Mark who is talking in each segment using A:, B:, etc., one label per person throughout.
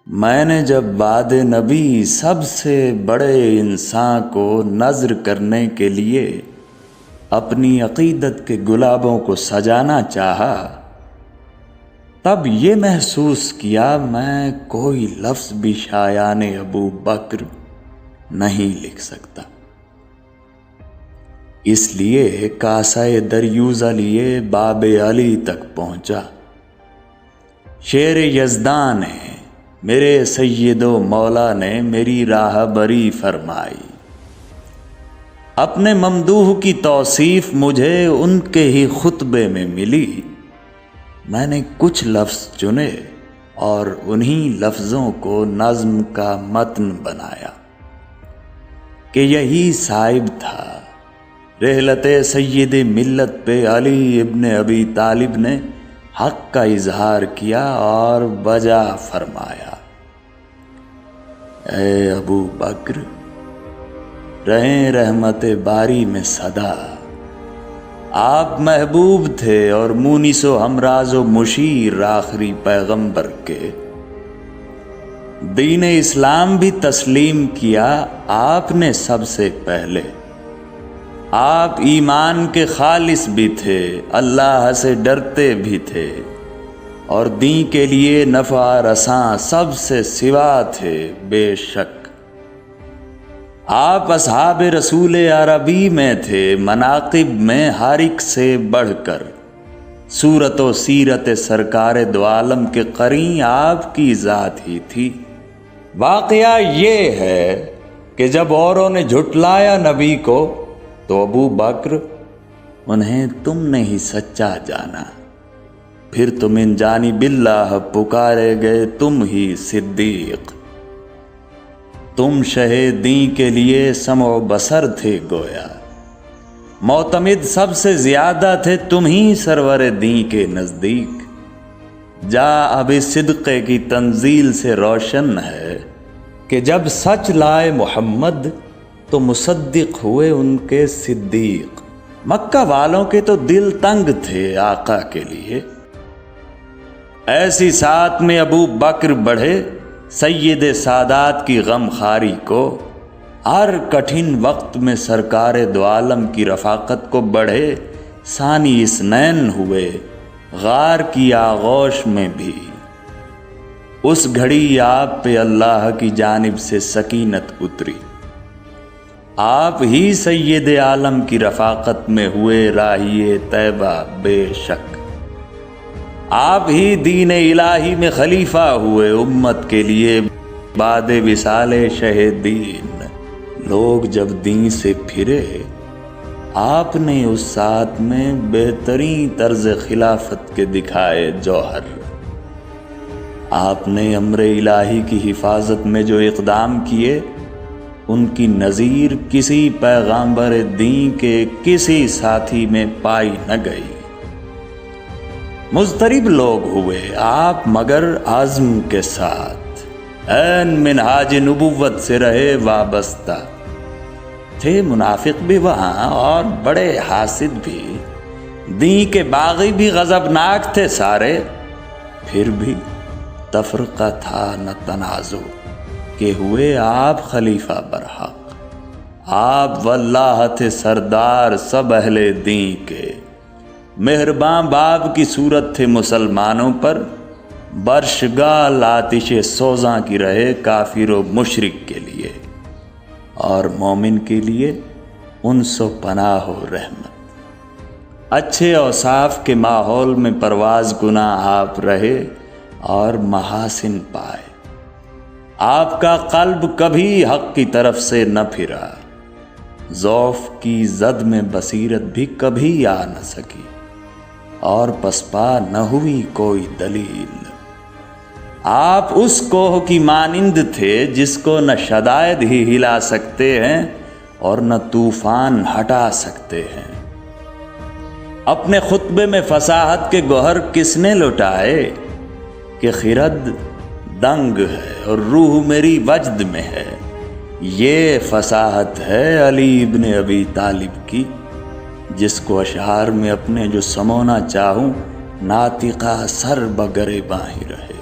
A: میں نے جب بعد نبی سب سے بڑے انسان کو نذر کرنے کے لیے اپنی عقیدت کے گلابوں کو سجانا چاہا، تب یہ محسوس کیا میں کوئی لفظ بھی شایان ابو بکر نہیں لکھ سکتا۔ اس لیے کاسہ دریوزہ لیے باب علی تک پہنچا۔ شیر یزداں نے، میرے سید و مولا نے میری راہ بری فرمائی۔ اپنے ممدوح کی توصیف مجھے ان کے ہی خطبے میں ملی۔ میں نے کچھ لفظ چنے اور انہی لفظوں کو نظم کا متن بنایا کہ یہی صائب تھا۔ رحلت سید ملت پہ علی ابن ابی طالب نے حق کا اظہار کیا اور بجا فرمایا، اے ابو بکر، رہیں رحمت باری میں صدا۔ آپ محبوب تھے اور مونس و ہمراز و مشیر آخری پیغمبر کے۔ دین اسلام بھی تسلیم کیا آپ نے سب سے پہلے۔ آپ ایمان کے خالص بھی تھے، اللہ سے ڈرتے بھی تھے، اور دین کے لیے نفع رساں سب سے سوا تھے بے شک۔ آپ اصحاب رسول عربی میں تھے، مناقب میں ہر ایک سے بڑھ کر۔ صورت و سیرت سرکار دو عالم کے قرین آپ کی ذات ہی تھی۔ واقعہ یہ ہے کہ جب اوروں نے جھٹلایا نبی کو تو ابو بکر، انہیں تم نے ہی سچا جانا، پھر تم ان جانب اللہ پکارے گئے تم ہی صدیق۔ تم شہ دین کے لیے سمع و بصر تھے گویا، معتمد سب سے زیادہ تھے تم ہی سرور دین کے نزدیک۔ جا اب صدقے کی تنزیل سے روشن ہے کہ جب سچ لائے محمد تو مصدق ہوئے ان کے صدیق۔ مکہ والوں کے تو دل تنگ تھے آقا کے لیے۔ ایسی ساتھ میں ابو بکر بڑھے سید سادات کی غم خاری کو، ہر کٹھن وقت میں سرکار دو عالم کی رفاقت کو بڑھے ثانی اثنین ہوئے غار کی آغوش میں بھی۔ اس گھڑی آپ پہ اللہ کی جانب سے سکینت اتری۔ آپ ہی سید عالم کی رفاقت میں ہوئے راہی طیبہ بے شک۔ آپ ہی دین الہی میں خلیفہ ہوئے امت کے لیے بعد وصال شہ دین۔ لوگ جب دین سے پھرے، آپ نے اس ساتھ میں بہترین طرز خلافت کے دکھائے جوہر۔ آپ نے امر الہی کی حفاظت میں جو اقدام کیے، ان کی نظیر کسی پیغامبر دین کے کسی ساتھی میں پائی نہ گئی۔ مضطرب لوگ ہوئے آپ مگر عزم کے ساتھ، عین منہاج نبوت سے رہے وابستہ۔ تھے منافق بھی وہاں اور بڑے حاسد بھی، دین کے باغی بھی غضبناک تھے سارے، پھر بھی تفرقہ تھا نہ تنازع کہ ہوئے آپ خلیفہ برحق۔ آپ واللہ تھے سردار سب اہل دین کے، مہرباں باپ کی صورت تھے مسلمانوں پر، برشگال آتش سوزاں کی رہے کافر و مشرک کے لیے، اور مومن کے لیے انس و پناہ و رحمت۔ اچھے اوصاف کے ماحول میں پرواز گناہ آپ رہے اور محاسن پائے۔ آپ کا قلب کبھی حق کی طرف سے نہ پھرا، ضعف کی زد میں بصیرت بھی کبھی آ نہ سکی، اور پسپا نہ ہوئی کوئی دلیل۔ آپ اس کوہ کی مانند تھے جس کو نہ شدائد ہی ہلا سکتے ہیں اور نہ طوفان ہٹا سکتے ہیں۔ اپنے خطبے میں فصاحت کے گوہر کس نے لٹائے کہ خرد دنگ ہے اور روح میری وجد میں ہے۔ یہ فصاحت ہے علی ابن ابی طالب کی، جس کو اشعار میں اپنے جو سمونا چاہوں، ناطقہ سر بگرے باہی رہے۔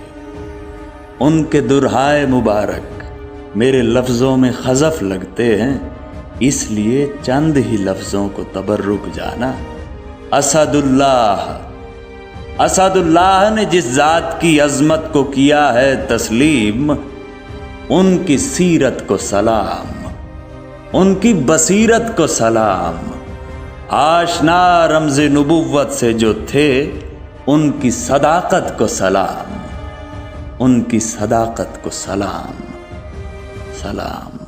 A: ان کے درہائے مبارک میرے لفظوں میں خزف لگتے ہیں، اس لیے چند ہی لفظوں کو تبرک جانا۔ اسد اللہ نے جس ذات کی عظمت کو کیا ہے تسلیم، ان کی سیرت کو سلام، ان کی بصیرت کو سلام، آشنا رمز نبوت سے جو تھے ان کی صداقت کو سلام، ان کی صداقت کو سلام، سلام۔